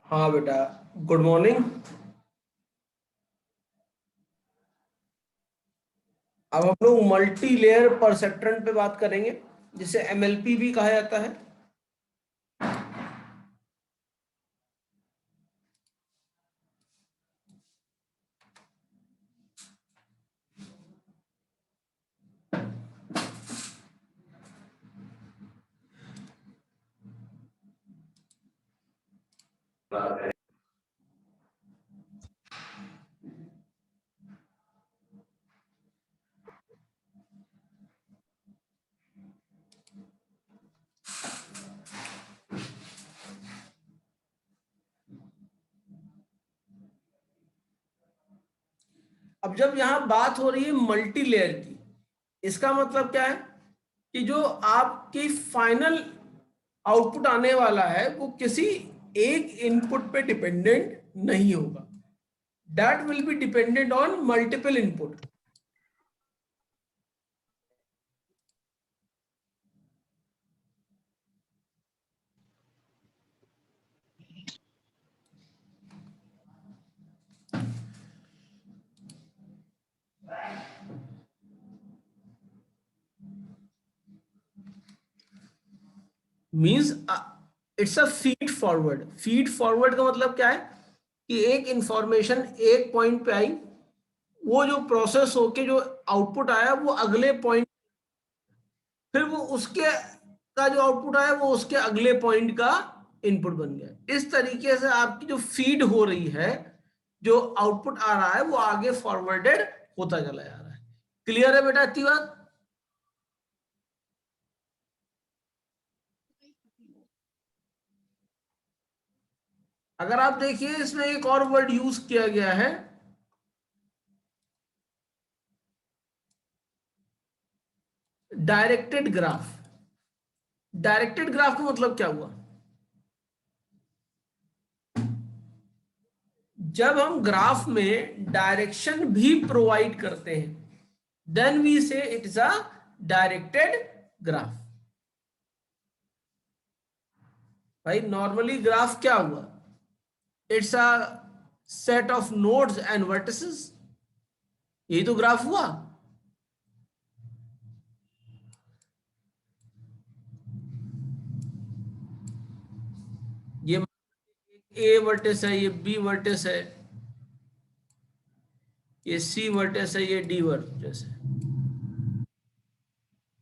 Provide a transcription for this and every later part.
हाँ बेटा, good morning. अब हम लोग मल्टी लेयर परसेप्ट्रन पे बात करेंगे, जिसे एमएलपी भी कहा जाता है। अब जब यहाँ बात हो रही है मल्टी लेयर की, इसका मतलब क्या है कि जो आपकी फाइनल आउटपुट आने वाला है वो किसी एक इनपुट पे डिपेंडेंट नहीं होगा। That will be dependent on multiple input. Means it's a feed forward. Feed forward का मतलब क्या है कि एक इंफॉर्मेशन एक पॉइंट पे आई, वो जो प्रोसेस होके जो आउटपुट आया वो अगले पॉइंट, फिर वो उसके का जो आउटपुट आया वो उसके अगले पॉइंट का इनपुट बन गया। इस तरीके से आपकी जो फीड हो रही है, जो आउटपुट आ रहा है वो आगे फॉरवर्डेड होता चला जा रहा है। क्लियर है बेटा इतनी बात? अगर आप देखिए इसमें एक और वर्ड यूज किया गया है, डायरेक्टेड ग्राफ। डायरेक्टेड ग्राफ का मतलब क्या हुआ? जब हम ग्राफ में डायरेक्शन भी प्रोवाइड करते हैं, देन वी से it is a directed graph. भाई नॉर्मली ग्राफ क्या हुआ? It's a set of nodes and vertices. यही तो ग्राफ हुआ। ये ए वर्टिस है, ये बी वर्टिस है, ये सी वर्टिस है, ये डी वर्टिस है।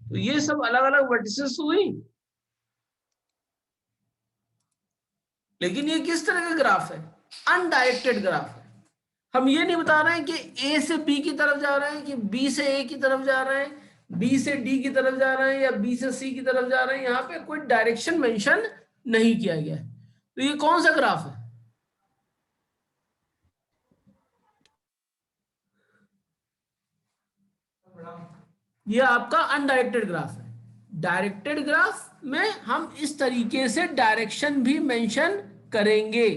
तो ये सब अलग अलग वर्टिसेस हुई। लेकिन ये किस तरह का ग्राफ है? अनडायरेक्टेड ग्राफ है। हम ये नहीं बता रहे हैं कि ए से बी की तरफ जा रहे हैं, कि बी से ए की तरफ जा रहे हैं, बी से डी की तरफ जा रहे हैं, या बी से सी की तरफ जा रहे हैं। यहाँ पे कोई डायरेक्शन मेंशन नहीं किया गया है। तो ये कौन सा ग्राफ है? ये आपका अनडायरेक्टेड ग्राफ है। डायरेक्टेड ग्राफ में हम इस तरीके से डायरेक्शन भी मेंशन करेंगे।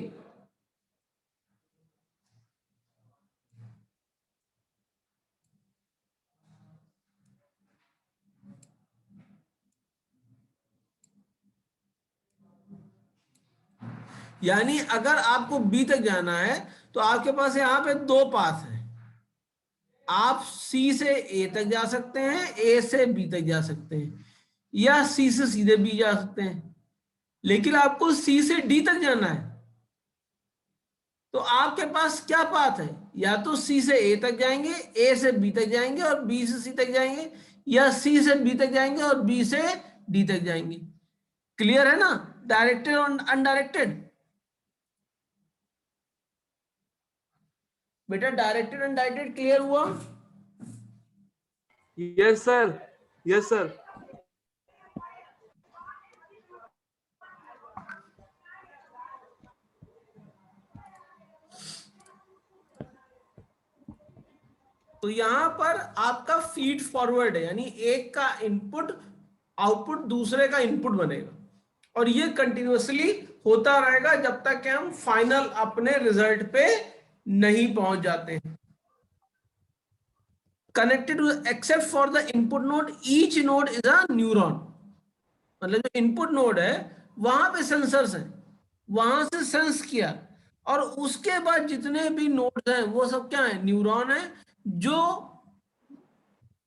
यानी अगर आपको बी तक जाना है तो आपके पास यहाँ पे दो पाथ हैं। आप सी से ए तक जा सकते हैं, ए से बी तक जा सकते हैं, या सी से सीधे बी जा सकते हैं। लेकिन आपको सी से डी तक जाना है तो आपके पास क्या पाथ है? या तो सी से ए तक जाएंगे, ए से बी तक जाएंगे और बी से सी तक जाएंगे, या सी से बी तक जाएंगे और बी से डी तक जाएंगे। क्लियर है ना? डायरेक्टेड और अनडायरेक्टेड। बेटा डायरेक्टेड अनडायरेक्टेड क्लियर हुआ? Yes sir, yes sir. तो यहां पर आपका फीड फॉरवर्ड है, यानी एक का इनपुट आउटपुट दूसरे का इनपुट बनेगा, और ये कंटिन्यूअसली होता रहेगा जब तक कि हम फाइनल अपने रिजल्ट पे नहीं पहुंच जाते हैं। Connected except for the input node, each node is a neuron. मतलब जो इनपुट नोड है वहां पे सेंसर्स हैं, वहां से सेंस किया, और उसके बाद जितने भी नोड्स हैं वो सब क्या है, न्यूरॉन है, जो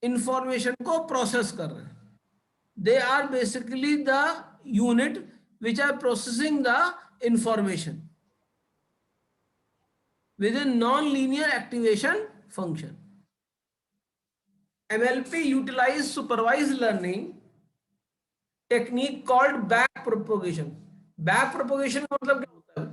इंफॉर्मेशन को प्रोसेस कर रहे हैं। They are basically the unit which are processing the information with a non-linear activation function. MLP utilize supervised learning technique called back propagation. Back propagation का मतलब क्या होता है?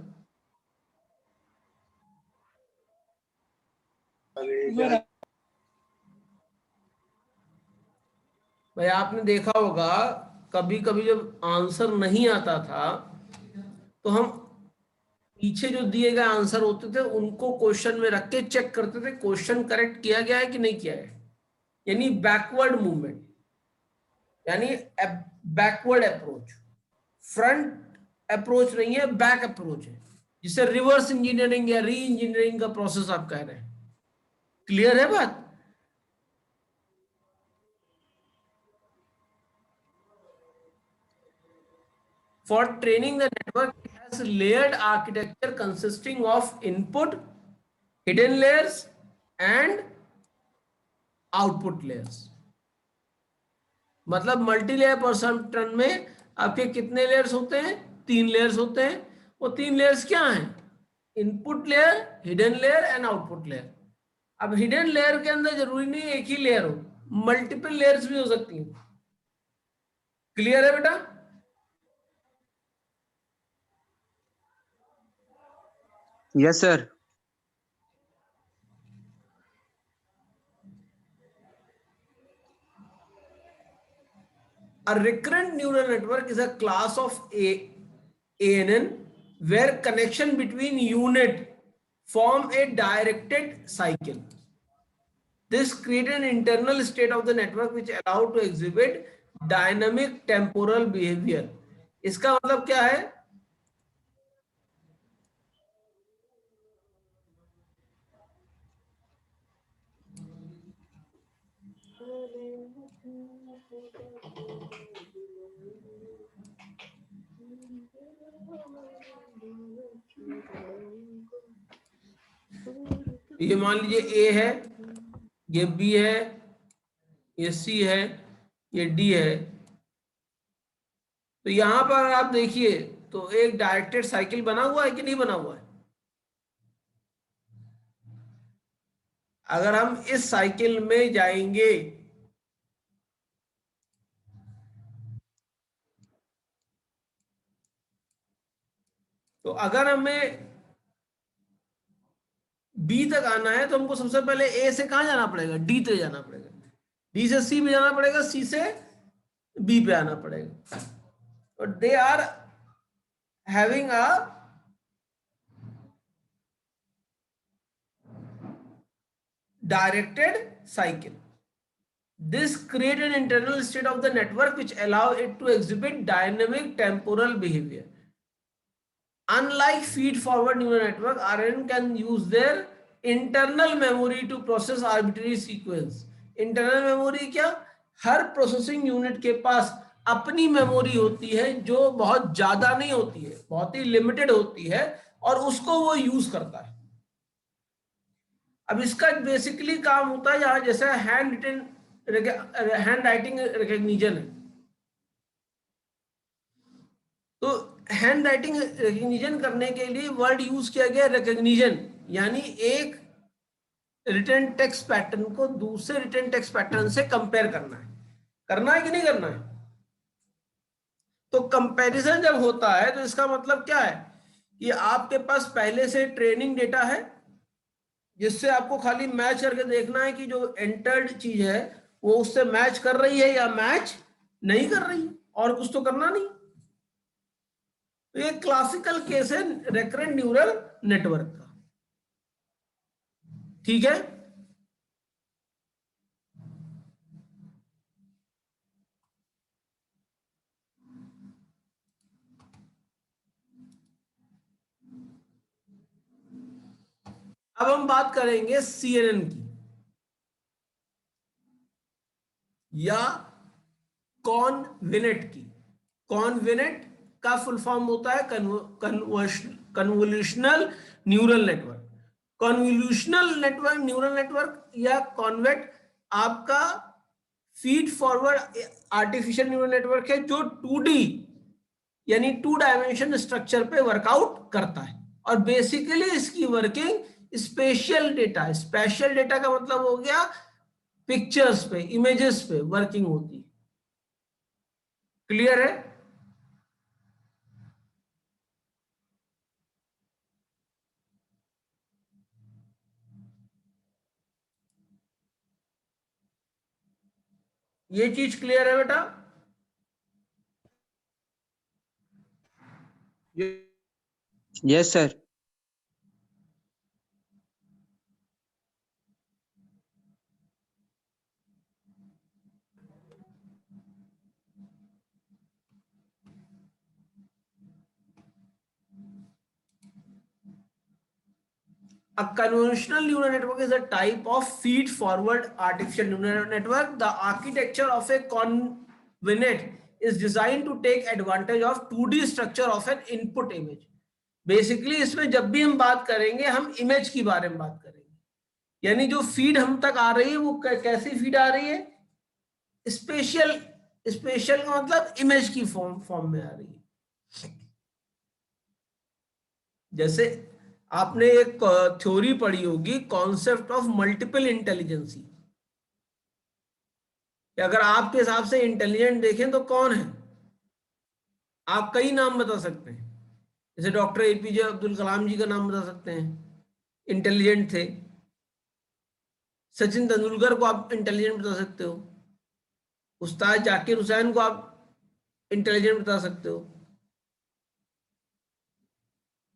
भाई आपने देखा होगा कभी कभी जब आंसर नहीं आता था तो हम पीछे जो दिए गए आंसर होते थे उनको क्वेश्चन में रख के चेक करते थे क्वेश्चन करेक्ट किया गया है कि नहीं किया है, यानी बैकवर्ड मूवमेंट, यानी बैकवर्ड अप्रोच। फ्रंट अप्रोच नहीं है, बैक अप्रोच है, जिसे रिवर्स इंजीनियरिंग या री इंजीनियरिंग का प्रोसेस आप कह रहे हैं। क्लियर है बात? For training the network, it has layered architecture consisting of input, hidden layers and output layers. मतलब मल्टी लेयर परसेप्ट्रॉन में आपके कितने लेयर्स होते हैं? 3 लेयर्स होते हैं। वो 3 लेयर्स क्या हैं? Input layer, hidden layer and output layer. अब हिडन लेयर के अंदर जरूरी नहीं एक ही लेयर हो, मल्टीपल लेयर्स भी हो सकती हैं। क्लियर है बेटा? Yes, sir. A recurrent neural network is a class of ANN where connection between unit form a directed cycle. This creates an internal state of the network which allow to exhibit dynamic temporal behavior. इसका मतलब क्या है? ये मान लीजिए ए है, ये B है, ये सी है, ये डी है। तो यहां पर आप देखिए तो एक डायरेक्टेड साइकिल बना हुआ है कि नहीं बना हुआ है? अगर हम इस साइकिल में जाएंगे तो अगर हमें बी तक आना है तो हमको सबसे पहले ए से कहां जाना पड़ेगा? डी तक जाना पड़ेगा, डी से सी पे जाना पड़ेगा, सी से बी पे आना पड़ेगा। और they are having a directed cycle. This creates an internal state of the network which allow it to exhibit dynamic temporal behavior. Unlike feed-forward neural network, RNN can use their internal memory to process arbitrary sequence. Internal memory क्या? हर processing unit के पास अपनी memory होती है जो बहुत ज्यादा नहीं होती है, बहुत ही लिमिटेड होती है, और उसको वो यूज करता है। अब इसका बेसिकली काम होता है यहाँ जैसे हैंड राइटिंग रिकग्निशन है, तो हैंड राइटिंग रिकग्निशन करने के लिए वर्ड यूज किया गया रिकग्निशन, यानी एक रिटन टेक्स्ट पैटर्न को दूसरे रिटन टेक्स्ट पैटर्न से कंपेयर करना है कि नहीं करना है? तो कंपैरिजन जब होता है तो इसका मतलब क्या है कि आपके पास पहले से ट्रेनिंग डेटा है जिससे आपको खाली मैच करके देखना है कि जो एंटर्ड चीज है वो उससे मैच कर रही है या मैच नहीं कर रही, और कुछ तो करना नहीं। तो ये क्लासिकल केस है रिकरेंट न्यूरल नेटवर्क का। ठीक है? अब हम बात करेंगे CNN की, या कॉन्विनेट की। कॉन्विनेट का फुल फॉर्म होता है convolutional neural network. Convolutional network, neural network या कॉन्वेट आपका feed forward artificial neural network है, जो 2D यानी 2 डायमेंशन स्ट्रक्चर पे वर्कआउट करता है। और बेसिकली इसकी वर्किंग स्पेशल डेटा का मतलब हो गया पिक्चर्स पे, इमेजेस पे वर्किंग होती है। क्लियर है? ये चीज क्लियर है बेटा? Yes sir. A convolutional neural network is a type of feed-forward artificial neural network. The architecture of a convoluted is designed to take advantage of 2D structure of an input image. Basically, इसमें जब भी हम बात करेंगे, हम image की बारे में बात करेंगे। यानी जो फीड हम तक आ रही है वो कैसी फीड आ रही है? स्पेशल स्पेशल का मतलब इमेज की फॉर्म में आ रही है। जैसे आपने एक थ्योरी पढ़ी होगी, कॉन्सेप्ट ऑफ मल्टीपल इंटेलिजेंसी। अगर आपके हिसाब से इंटेलिजेंट देखें तो कौन है? आप कई नाम बता सकते हैं। जैसे डॉक्टर APJ अब्दुल कलाम जी का नाम बता सकते हैं, इंटेलिजेंट थे। सचिन तेंदुलकर को आप इंटेलिजेंट बता सकते हो। उस्ताद जाकिर हुसैन को आप इंटेलिजेंट बता सकते हो,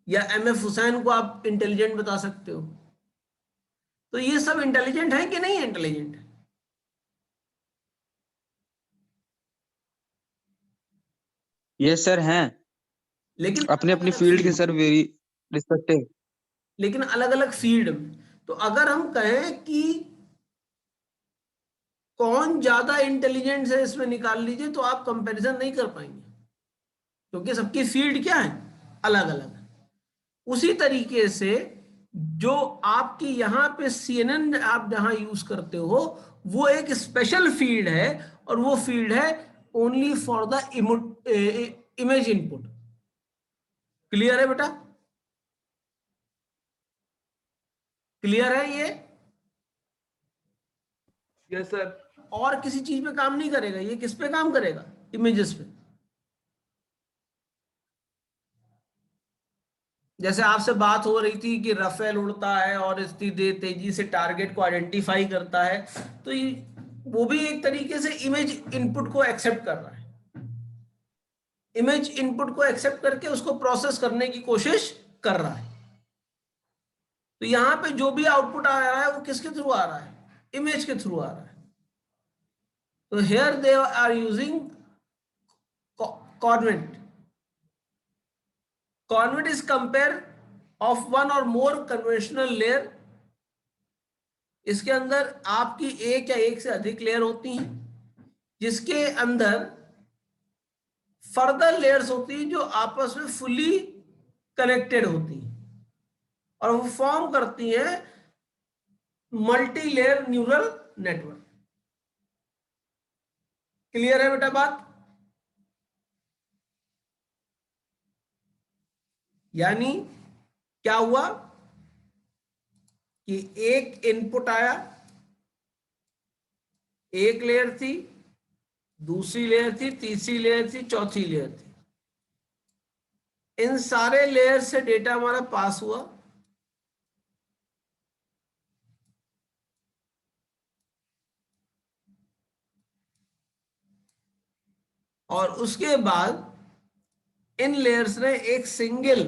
या MF हुसैन को आप इंटेलिजेंट बता सकते हो। तो ये सब इंटेलिजेंट है कि नहीं इंटेलिजेंट? यस सर हैं। लेकिन अपने अलग अपनी अलग फील्ड के फील्ड सर वेरी रिस्पेक्टिव। लेकिन अलग अलग फील्ड में। तो अगर हम कहें कि कौन ज्यादा इंटेलिजेंट है इसमें निकाल लीजिए, तो आप कंपैरिजन नहीं कर पाएंगे, क्योंकि सबकी फील्ड क्या है? अलग अलग है। उसी तरीके से जो आपकी यहाँ पे CNN आप जहां यूज करते हो, वो एक स्पेशल फील्ड है, और वो फील्ड है only for the image input. Clear है बेटा? क्लियर है ये? Yes sir. और किसी चीज पे काम नहीं करेगा, ये किस पे काम करेगा? इमेजेस पे। जैसे आपसे बात हो रही थी कि रफेल उड़ता है और इतनी देर तेजी से टारगेट को आइडेंटिफाई करता है, तो ये वो भी एक तरीके से इमेज इनपुट को एक्सेप्ट कर रहा है। इमेज इनपुट को एक्सेप्ट करके उसको प्रोसेस करने की कोशिश कर रहा है। तो यहां पे जो भी आउटपुट आ रहा है वो किसके थ्रू आ रहा है? इमेज के थ्रू आ रहा है। तो here they are using convnet. Convnet is compare of one or more conventional layer. इसके अंदर आपकी एक या एक से अधिक लेयर होती हैं, जिसके अंदर फर्दर लेयर्स होती हैं जो आपस में फुली कनेक्टेड होती हैं, और वो फॉर्म करती हैं multi layer neural network. Clear है बेटा बात? यानी क्या हुआ कि एक इनपुट आया, एक लेयर थी, दूसरी लेयर थी, तीसरी लेयर थी, चौथी लेयर थी। इन सारे लेयर से डेटा हमारा पास हुआ, और उसके बाद इन लेयर्स ने एक सिंगल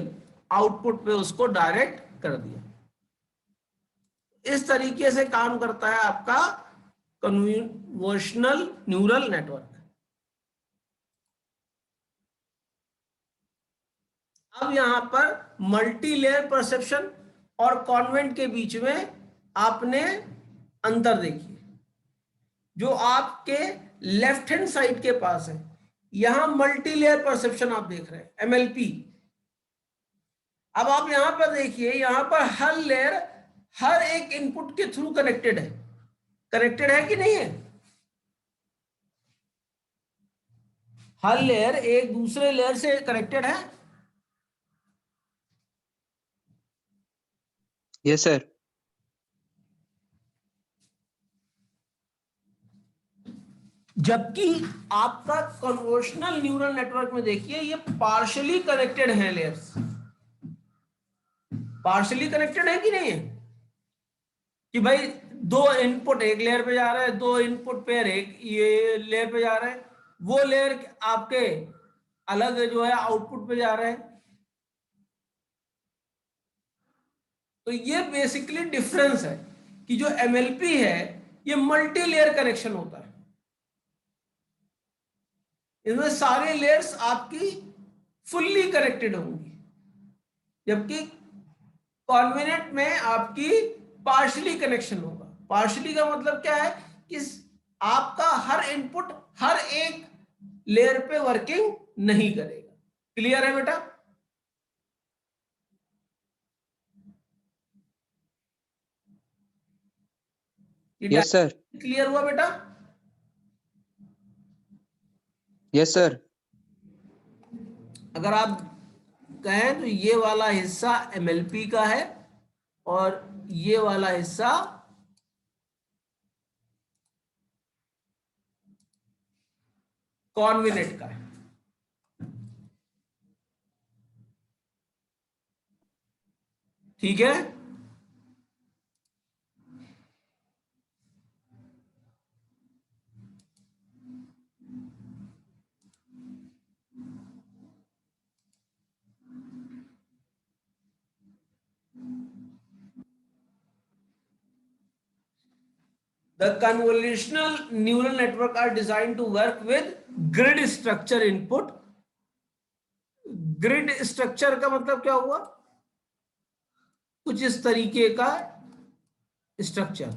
आउटपुट पे उसको डायरेक्ट कर दिया। इस तरीके से काम करता है आपका कन्वोल्यूशनल न्यूरल नेटवर्क। अब यहां पर मल्टी लेयर परसेप्शन और कॉन्वेंट के बीच में आपने अंतर देखिए। जो आपके लेफ्ट हैंड साइड के पास है, यहां मल्टी लेयर परसेप्शन आप देख रहे हैं, एमएलपी। अब आप यहां पर देखिए, यहां पर हर लेयर हर एक इनपुट के थ्रू कनेक्टेड है। कनेक्टेड है कि नहीं है? हर लेयर एक दूसरे लेयर से कनेक्टेड है। Yes sir. जबकि आपका कन्वोल्यूशनल न्यूरल नेटवर्क में देखिए, ये पार्शियली कनेक्टेड है लेयर्स। पार्शियली कनेक्टेड है कि नहीं है? कि भाई दो इनपुट एक लेयर पे जा रहा है, दो इनपुट पेयर एक ये लेयर पे जा रहा है, वो लेयर आपके अलग जो है आउटपुट पे जा रहा है। तो ये बेसिकली डिफरेंस है कि जो एमएलपी है ये मल्टी लेयर कनेक्शन होता है। इनमें सारे लेयर्स आपकी फुल्ली कनेक्टेड होंगी, जबकि कॉन्वेनेंट में आपकी पार्शियली कनेक्शन होगा। पार्शियली का मतलब क्या है कि आपका हर इनपुट हर एक लेयर पे वर्किंग नहीं करेगा। क्लियर है बेटा? Yes sir. क्लियर हुआ बेटा? Yes sir. अगर आप कहें तो ये वाला हिस्सा एमएलपी का है और ये वाला हिस्सा कॉन्वेनेंट का है। ठीक है? The convolutional neural network are designed to work with grid structure input. Grid structure का मतलब क्या हुआ? कुछ इस तरीके का स्ट्रक्चर,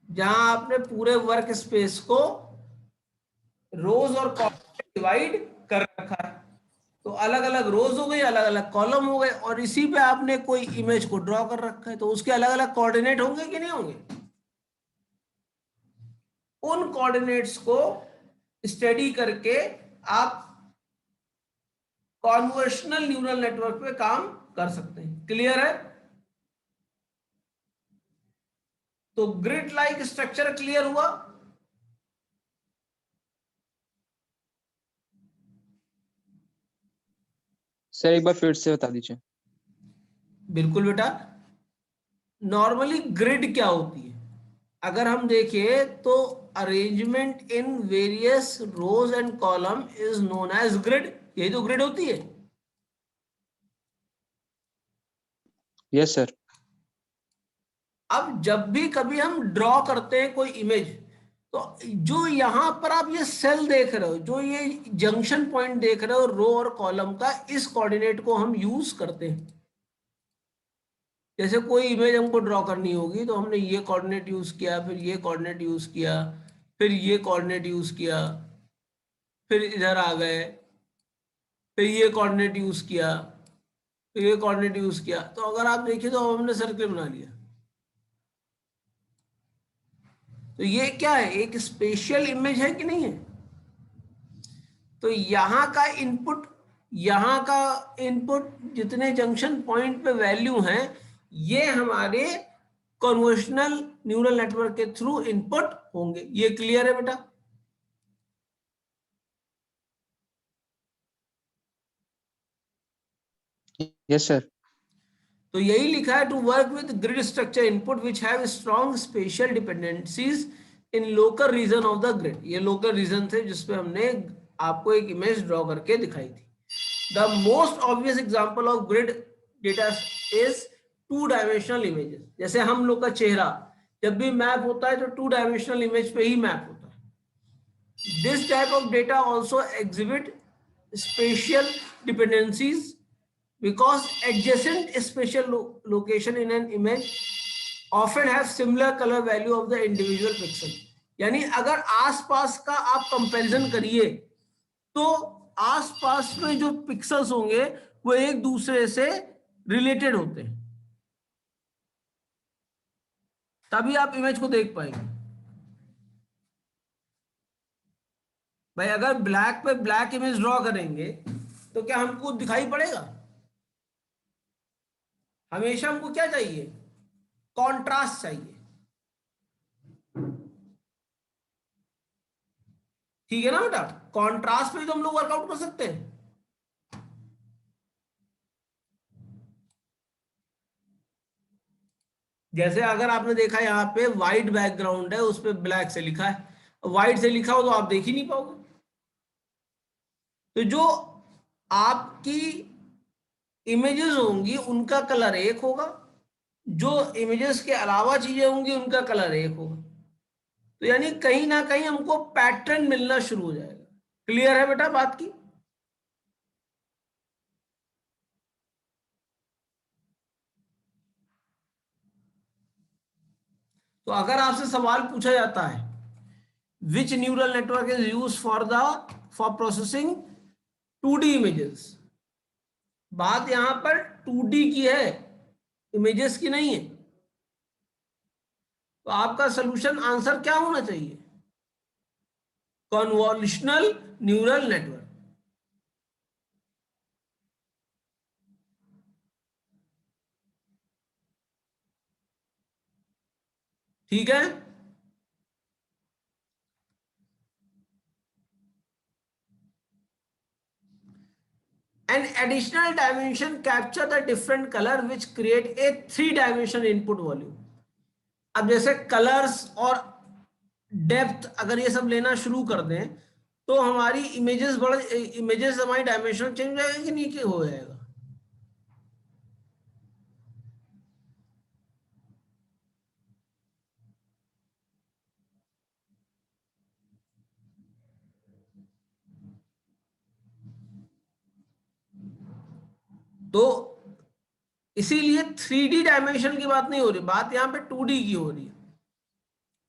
जहां आपने पूरे वर्क स्पेस को रोज और कॉलम डिवाइड कर रखा है। तो अलग अलग रोज हो गई, अलग अलग कॉलम हो गए, और इसी पे आपने कोई इमेज को ड्रॉ कर रखा है। तो उसके अलग अलग कोऑर्डिनेट होंगे कि नहीं होंगे? उन कोऑर्डिनेट्स को स्टडी करके आप कॉन्वोल्यूशनल न्यूरल नेटवर्क पे काम कर सकते हैं। क्लियर है? तो ग्रिड लाइक स्ट्रक्चर क्लियर हुआ? सर एक बार फिर से बता दीजिए। बिल्कुल बेटा। नॉर्मली ग्रिड क्या होती है? अगर हम देखें तो arrangement in various rows and column is known as grid. यही तो ग्रिड होती है। Yes sir. अब जब भी कभी हम ड्रॉ करते हैं कोई इमेज, तो जो यहां पर आप ये सेल देख रहे हो, जो ये जंक्शन पॉइंट देख रहे हो रो और कॉलम का, इस कोऑर्डिनेट को हम यूज करते हैं। जैसे कोई इमेज हमको ड्रॉ करनी होगी तो हमने ये कोऑर्डिनेट यूज किया, फिर ये कोऑर्डिनेट यूज किया, फिर ये कोऑर्डिनेट यूज किया, फिर इधर आ गए, फिर ये कोऑर्डिनेट यूज किया, फिर ये कोऑर्डिनेट यूज किया। तो अगर आप देखिए तो हमने सर्कल बना लिया। तो ये क्या है? एक स्पेशल इमेज है कि नहीं है? तो यहां का इनपुट जितने जंक्शन पॉइंट पे वैल्यू हैं, ये हमारे कन्वोल्यूशनल न्यूरल नेटवर्क के थ्रू इनपुट होंगे। ये क्लियर है बेटा? Yes sir. तो यही लिखा है, to work with grid structure input which have strong spatial dependencies in local region of the grid. ये लोकल रीजन थे जिसपे हमने आपको एक इमेज ड्रॉ करके दिखाई थी। The most obvious example of grid data is two dimensional images. जैसे हम लोग का चेहरा जब भी मैप होता है तो टू डायमेंशनल इमेज पे ही मैप होता है। This type of data also exhibit spatial dependencies because adjacent spatial location in an image often have similar color value of the individual pixel. यानी अगर आसपास का आप कंपैरिजन करिए तो आसपास में जो पिक्सल्स होंगे वो एक दूसरे से रिलेटेड होते हैं, तभी आप इमेज को देख पाएंगे। भाई अगर ब्लैक पे ब्लैक इमेज ड्रॉ करेंगे तो क्या हमको दिखाई पड़ेगा? हमेशा हमको क्या चाहिए? कॉन्ट्रास्ट चाहिए, ठीक है ना बेटा? कॉन्ट्रास्ट पे तो हम लोग वर्कआउट कर सकते हैं। जैसे अगर आपने देखा यहाँ पे व्हाइट बैकग्राउंड है, उस पे ब्लैक से लिखा है, व्हाइट से लिखा हो तो आप देख ही नहीं पाओगे। तो जो आपकी इमेजेस होंगी उनका कलर एक होगा, जो इमेजेस के अलावा चीजें होंगी उनका कलर एक होगा। तो यानी कहीं ना कहीं हमको पैटर्न मिलना शुरू हो जाएगा। क्लियर है बेटा बात की? तो अगर आपसे सवाल पूछा जाता है which neural network is use for processing 2D images, बात यहां पर 2D की है, इमेजेस की नहीं है, तो आपका सोल्यूशन आंसर क्या होना चाहिए? Convolutional neural network. ठीक है? An additional dimension capture the different color which create a 3-dimensional input volume. अब जैसे कलर्स और डेप्थ अगर ये सब लेना शुरू कर दें तो हमारी इमेजेस हमारी डायमेंशन चेंज हो जाएगा कि नहीं कि हो जाएगा? तो इसीलिए 3D डायमेंशन की बात नहीं हो रही, बात यहां पे 2D की हो रही है।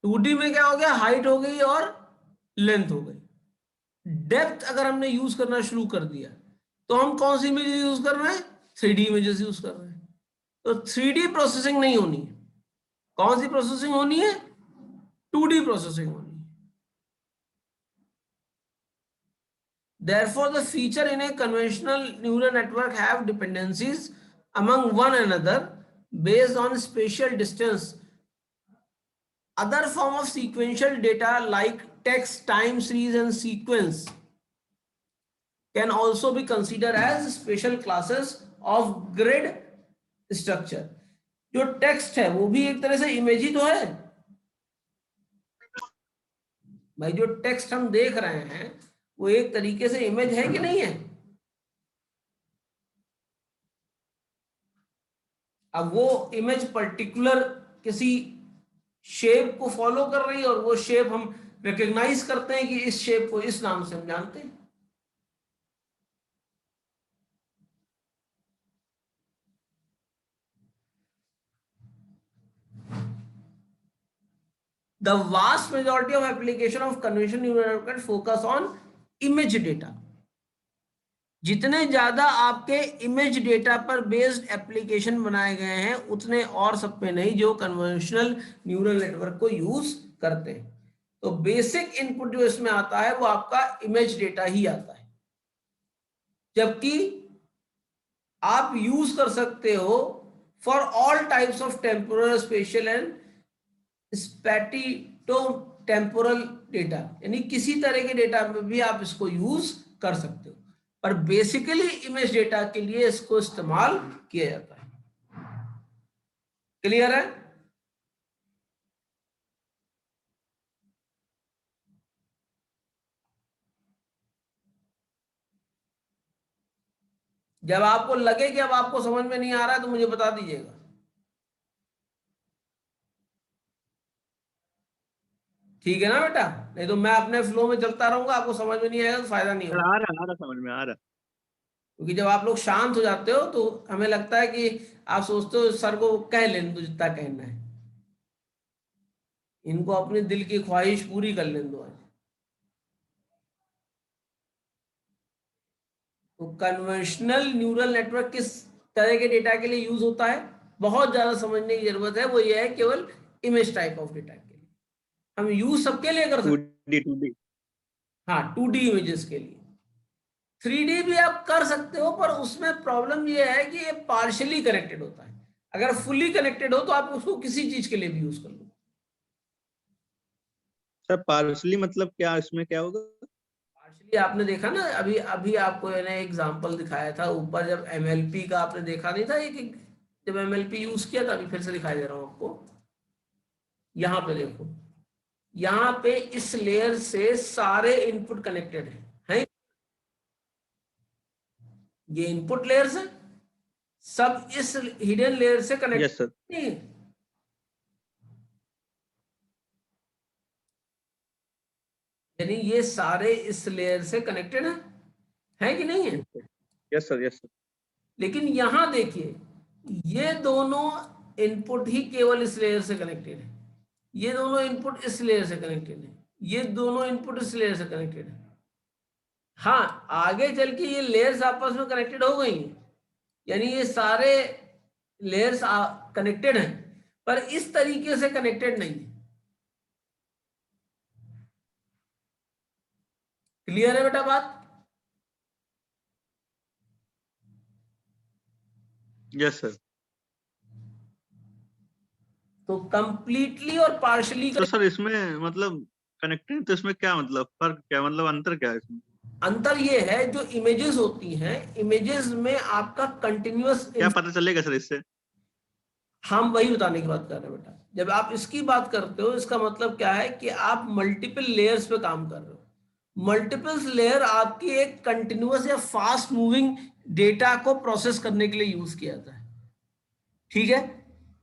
2D में क्या हो गया? हाइट हो गई और लेंथ हो गई। डेप्थ अगर हमने यूज करना शुरू कर दिया तो हम कौन सी इमेज यूज कर रहे हैं? 3D इमेजेस यूज कर रहे हैं। तो 3D प्रोसेसिंग नहीं होनी है, कौन सी प्रोसेसिंग होनी है? 2D प्रोसेसिंग होनी है। Therefore, the feature in a conventional neural network have dependencies among one another based on spatial distance. Other form of sequential data like text, time series, and sequence can also be considered as special classes of grid structure. जो text है वो भी एक तरह से image ही तो है भाई। जो टेक्स्ट हम देख रहे हैं वो एक तरीके से इमेज है कि नहीं है? अब वो इमेज पर्टिकुलर किसी शेप को फॉलो कर रही है और वो शेप हम रिकॉग्नाइज करते हैं कि इस शेप को इस नाम से हम जानते हैं। The vast majority of application of convolutional neural network focus on image data. जितने ज्यादा आपके इमेज डेटा पर बेस्ड एप्लीकेशन बनाए गए हैं उतने और सब पे नहीं जो कन्वोल्यूशनल न्यूरल नेटवर्क को यूज करते हैं। तो बेसिक इनपुट जो इसमें आता है वो आपका इमेज डेटा ही आता है, जबकि आप यूज कर सकते हो for all types of temporal, spatial and spatio temporal data, यानी किसी तरह के डेटा में भी आप इसको यूज कर सकते हो, पर बेसिकली इमेज डेटा के लिए इसको इस्तेमाल किया जाता है। क्लियर है? जब आपको लगे कि अब आपको समझ में नहीं आ रहा है तो मुझे बता दीजिएगा। ठीक है ना बेटा? नहीं तो मैं अपने फ्लो में चलता रहूंगा, आपको समझ में नहीं आएगा तो फायदा नहीं होगा। आ रहा समझ में आ रहा। क्योंकि जब आप लोग शांत हो जाते हो तो हमें लगता है कि आप सोचते हो सर को कह लेने दो जितना कहना है, इनको अपने दिल की ख्वाहिश पूरी कर लेने दो आज। तो कन्वेंशनल न्यूरल नेटवर्क किस तरह के डेटा के लिए यूज होता है, बहुत ज्यादा समझने की जरूरत है, वो ये है केवल इमेज टाइप ऑफ डेटा के लिए। हम यूज सबके लिए कर सकते 2D 2D। हैं, हाँ 2D इमेजेस के लिए। 3D भी आप कर सकते हो, पर उसमें प्रॉब्लम ये है कि ये पार्शियली कनेक्टेड होता है। अगर फुली कनेक्टेड हो तो आप उसको किसी चीज के लिए भी यूज कर लो। सर पार्सली मतलब क्या, इसमें क्या होगा? पार्शियली आपने देखा ना, अभी अभी आपको मैंने एग्जांपल दिखाया था ऊपर, जब एमएलपी का आपने देखा नहीं था, एक जब एमएलपी यूज किया था, अभी फिर से दिखाई दे रहा हूं आपको। यहाँ पे देखो, यहाँ पे इस लेयर से सारे इनपुट कनेक्टेड हैं। ये इनपुट लेयर से सब इस हिडन लेयर से यस सर। कनेक्टेड नहीं है। यानी ये सारे इस लेयर से कनेक्टेड है कि नहीं है? Yes sir. Yes sir. लेकिन यहां देखिए, ये दोनों इनपुट ही केवल इस लेयर से कनेक्टेड है, ये दोनों इनपुट इस लेयर से कनेक्टेड है, ये दोनों इनपुट इस लेयर से कनेक्टेड है। हाँ, आगे चल के ये लेयर्स आपस में कनेक्टेड हो गई हैं, यानी ये सारे लेयर्स कनेक्टेड हैं, पर इस तरीके से कनेक्टेड नहीं है। क्लियर है बेटा बात? Yes sir. तो कंप्लीटली और पार्शली तो सर इसमें मतलब कनेक्टेड, तो इसमें क्या मतलब फर्क, क्या मतलब अंतर क्या है इसमें? अंतर ये है, जो इमेजेस होती हैं, इमेजेस में आपका कंटिन्यूअस, क्या पता चलेगा सर इससे? हम वही बताने की बात कर रहे हैं बेटा। जब आप इसकी बात करते हो, इसका मतलब क्या है कि आप मल्टीपल लेयर्स पे काम कर रहे हो। मल्टीपल लेयर आपकी एक कंटिन्यूअस या फास्ट मूविंग डेटा को प्रोसेस करने के लिए यूज किया जाता है, ठीक है?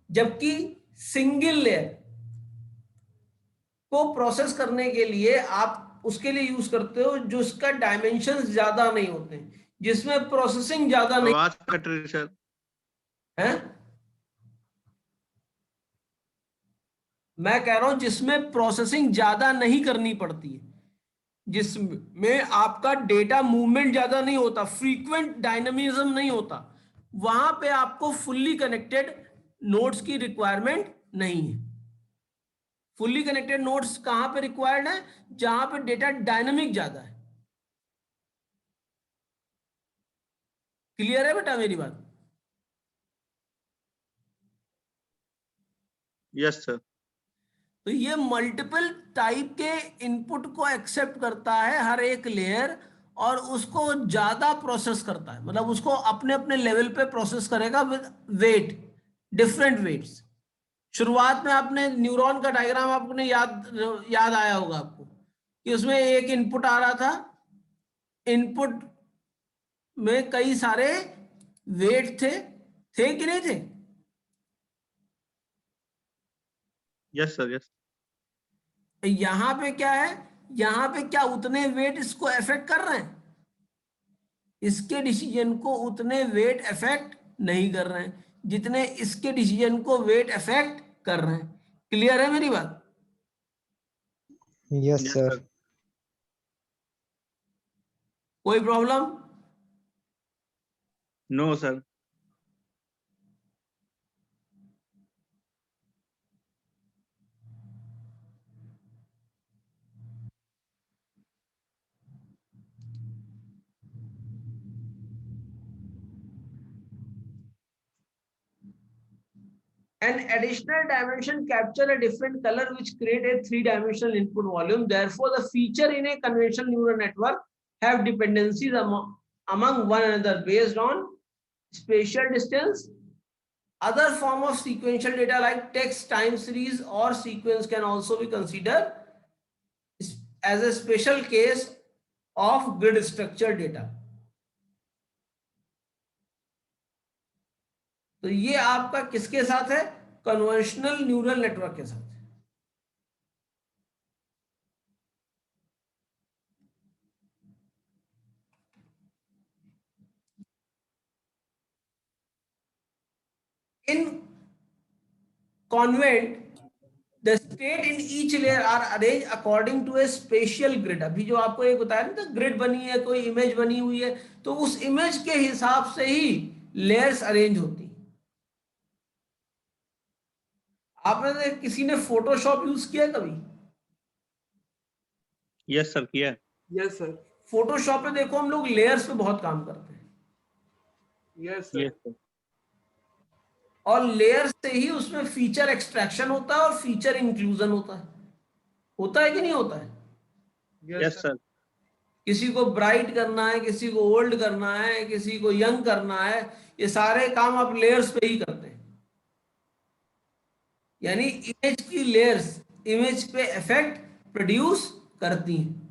जबकि सिंगल लेयर को प्रोसेस करने के लिए आप उसके लिए यूज करते हो जो इसका डायमेंशन ज्यादा नहीं होते, जिसमें प्रोसेसिंग ज्यादा नहीं आवाज कट रही है सर। है। मैं कह रहा हूं जिसमें प्रोसेसिंग ज्यादा नहीं करनी पड़ती है, जिसमें आपका डेटा मूवमेंट ज्यादा नहीं होता, फ्रीक्वेंट डायनामिज्म नहीं होता, वहां पे आपको फुल्ली कनेक्टेड नोड्स की रिक्वायरमेंट नहीं है। फुल्ली कनेक्टेड नोड्स कहां पे रिक्वायर्ड है? जहां पे डेटा डायनामिक ज्यादा है। क्लियर है बेटा मेरी बात? Yes sir. तो ये मल्टीपल टाइप के इनपुट को एक्सेप्ट करता है हर एक लेयर, और उसको ज्यादा प्रोसेस करता है, मतलब उसको अपने अपने लेवल पे प्रोसेस करेगा विद वेट, डिफरेंट वेट्स। शुरुआत में आपने न्यूरॉन का डायग्राम आपने याद याद आया होगा आपको, कि उसमें एक इनपुट आ रहा था, इनपुट में कई सारे वेट थे कि नहीं थे? Yes sir. यस। यहां पे क्या है, यहां पे क्या उतने वेट इसको अफेक्ट कर रहे हैं? इसके डिसीजन को उतने वेट अफेक्ट नहीं कर रहे हैं जितने इसके डिसीजन को वेट अफेक्ट कर रहे हैं। क्लियर है मेरी बात? Yes yes sir. सर। कोई problem? No sir. An additional dimension capture a different color which create a three-dimensional input volume. Therefore, the feature in a conventional neural network have dependencies among one another based on spatial distance. Other form of sequential data like text, time series, or sequence can also be considered as a special case of grid structured data. तो ये आपका किसके साथ है? Conventional neural network के साथ। In convent, the state in each layer are arranged according to a spatial grid. अभी जो आपको एक बताया ना, ग्रिड बनी है, कोई इमेज बनी हुई है, तो उस इमेज के हिसाब से ही लेयर्स अरेंज होती हैं। आपने किसी ने फोटोशॉप यूज किया कभी? यस सर, किया है। Yes sir. फोटोशॉप में देखो हम लोग लेयर्स पे बहुत काम करते हैं, यस सर। Yes sir. और लेयर से ही उसमें फीचर एक्सट्रैक्शन होता है और फीचर इंक्लूजन होता है कि नहीं होता है? Yes sir. किसी को ब्राइट करना है, किसी को ओल्ड करना है, किसी को यंग करना है, ये सारे काम आप लेयर्स पे ही करते हैं। यानी इमेज की लेयर्स इमेज पे इफेक्ट प्रोड्यूस करती हैं।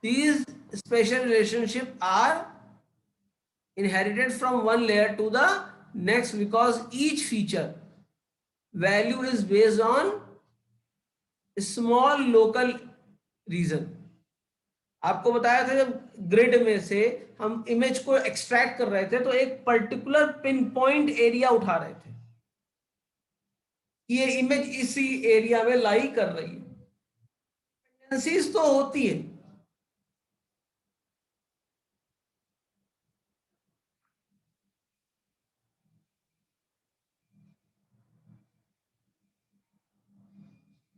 These special relationships are inherited from one layer to the next because each feature value is based on small local region. आपको बताया था जब ग्रिड में से हम इमेज को एक्सट्रैक्ट कर रहे थे तो एक पर्टिकुलर पिन पॉइंट एरिया उठा रहे थे, ये इमेज इसी एरिया में लाई कर रही है। डिपेंडेंसीज तो होती है,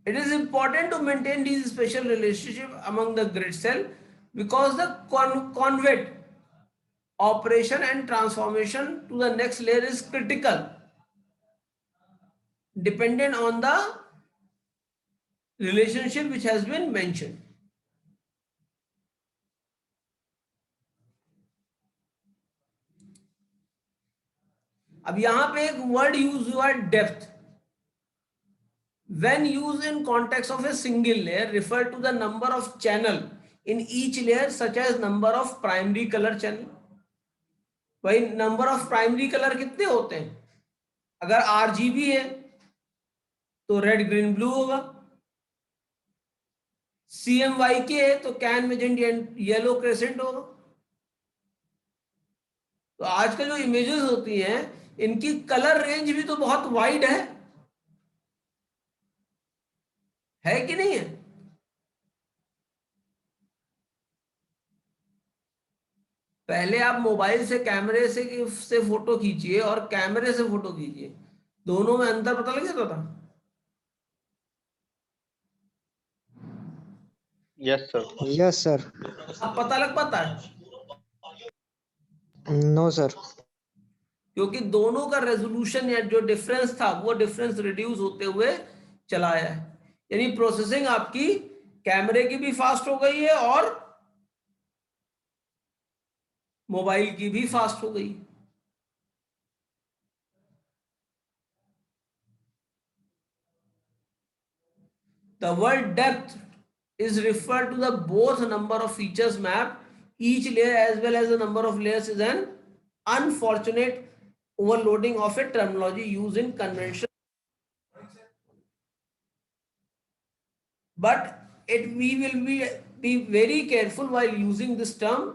it is important to maintain these special relationship among the grid cell because the convert operation and transformation to the next layer is critical, dependent on the relationship which has been mentioned. अब यहां पे एक word use हुआ है, depth. When used in context of a single layer, refer to the number of channel in each layer, such as number of primary color channel. भाई number of primary colour कितने होते हैं? अगर RGB है तो red green blue होगा, CMYK है तो कैन मैजेंटा येलो क्रेसेंट होगा। तो आजकल जो इमेजेस होती हैं इनकी कलर रेंज भी तो बहुत वाइड है कि नहीं है? पहले आप मोबाइल से कैमरे से फोटो खींचिए और कैमरे से फोटो खींचिए, दोनों में अंतर पता लग जाता था? Yes sir. Yes sir. अब पता लग पाता है? No sir. क्योंकि दोनों का रेजोल्यूशन या जो डिफरेंस था वो डिफरेंस रिड्यूस होते हुए चला आया है। यानी प्रोसेसिंग आपकी कैमरे की भी फास्ट हो गई है और मोबाइल की भी फास्ट हो गई। The word depth is referred to the both number of features mapped each layer as well as the number of layers is an unfortunate overloading of a terminology used in conventional, but we will be very careful while using this term.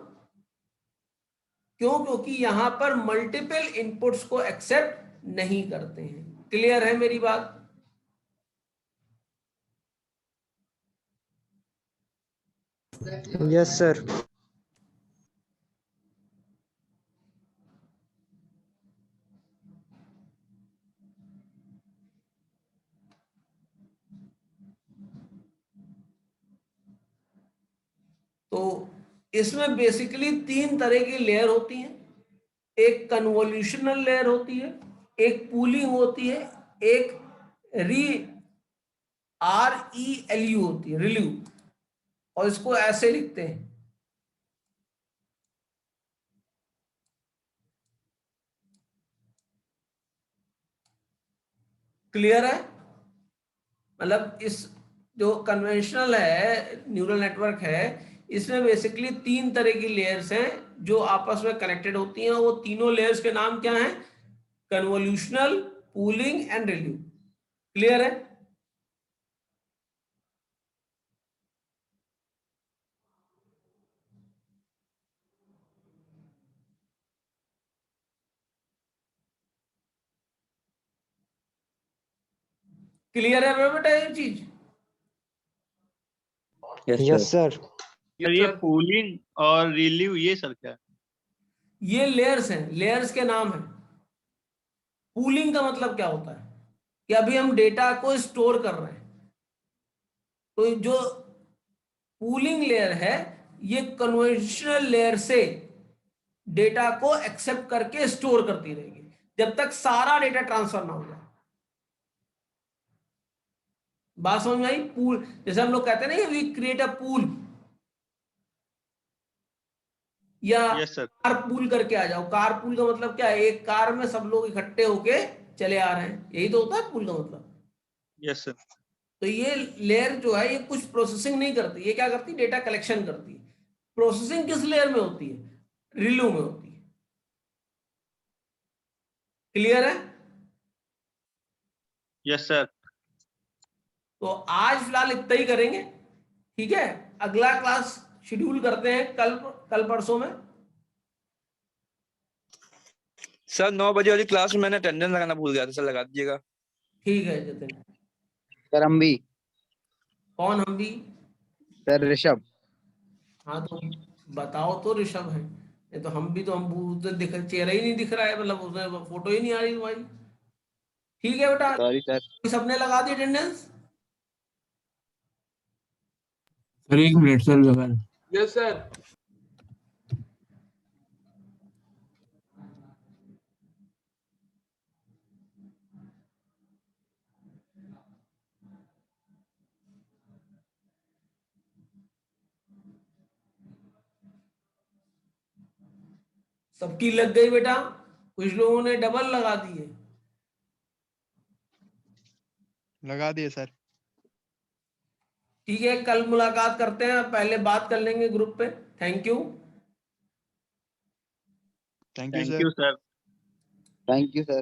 क्योंकि यहां पर multiple inputs को accept नहीं करते हैं। Clear है मेरी बात? Yes sir. तो इसमें बेसिकली तीन तरह की लेयर होती हैं। एक कन्वोल्यूशनल लेयर होती है, एक पूलिंग होती है, एक RELU होती है, रिल्यू, और इसको ऐसे लिखते हैं। क्लियर है? मतलब इस जो कन्वेंशनल है न्यूरल नेटवर्क है, इसमें बेसिकली तीन तरह की लेयर्स हैं जो आपस में कनेक्टेड होती हैं। वो तीनों लेयर्स के नाम क्या हैं? Convolutional, pooling and ReLU. Clear है? क्लियर है बेटा ये चीज? Yes sir. सर ये पूलिंग और रिलीव ये सर क्या है? ये लेयर्स हैं, लेयर्स के नाम है। पूलिंग का मतलब क्या होता है कि अभी हम डेटा को स्टोर कर रहे हैं, तो जो पूलिंग लेयर है ये कन्वेंशनल लेयर से डेटा को एक्सेप्ट करके स्टोर करती रहेगी जब तक सारा डेटा ट्रांसफर ना हो जाए। बात समझ में आई? पूल, जैसे हम लोग कहते हैं ना, वी क्रिएट अ पूल, या यस सर। कार पूल करके आ जाओ। कार पूल का मतलब क्या है? एक कार में सब लोग इकट्ठे होके चले आ रहे हैं, यही तो होता है पूल का मतलब। Yes sir. तो ये लेयर जो है ये कुछ प्रोसेसिंग नहीं करती, ये क्या करती है? डेटा कलेक्शन करती है। प्रोसेसिंग किस लेयर में होती है? रिलू में होती है। क्लियर है? Yes sir. तो आज फिलहाल इतना ही करेंगे, ठीक है? अगला क्लास शेड्यूल करते हैं कल परसों में। सर 9 बजे वाली क्लास में मैंने अटेंडेंस लगाना भूल गया था, सर लगा दीजिएगा। ठीक है जतिन। सर हम भी। कौन हम भी? सर ऋषभ। हाँ तो बताओ तो, ऋषभ है ये तो। हम भी तो, हम उधर दिख, चेहरा ही नहीं दिख रहा है, मतलब उसमें फोटो ही नहीं आ रही तुम्हारी। ठीक है बेटा, सॉरी सर। सबने लगा दी अटेंडेंस? सर 1 मिनट सर लगा। Yes, sir. सबकी लग गई बेटा, कुछ लोगों ने डबल लगा दी है। लगा दिए सर। ठीक है, कल मुलाकात करते हैं, पहले बात कर लेंगे ग्रुप पे। Thank you. Thank you thank sir. You sir. Thank you sir.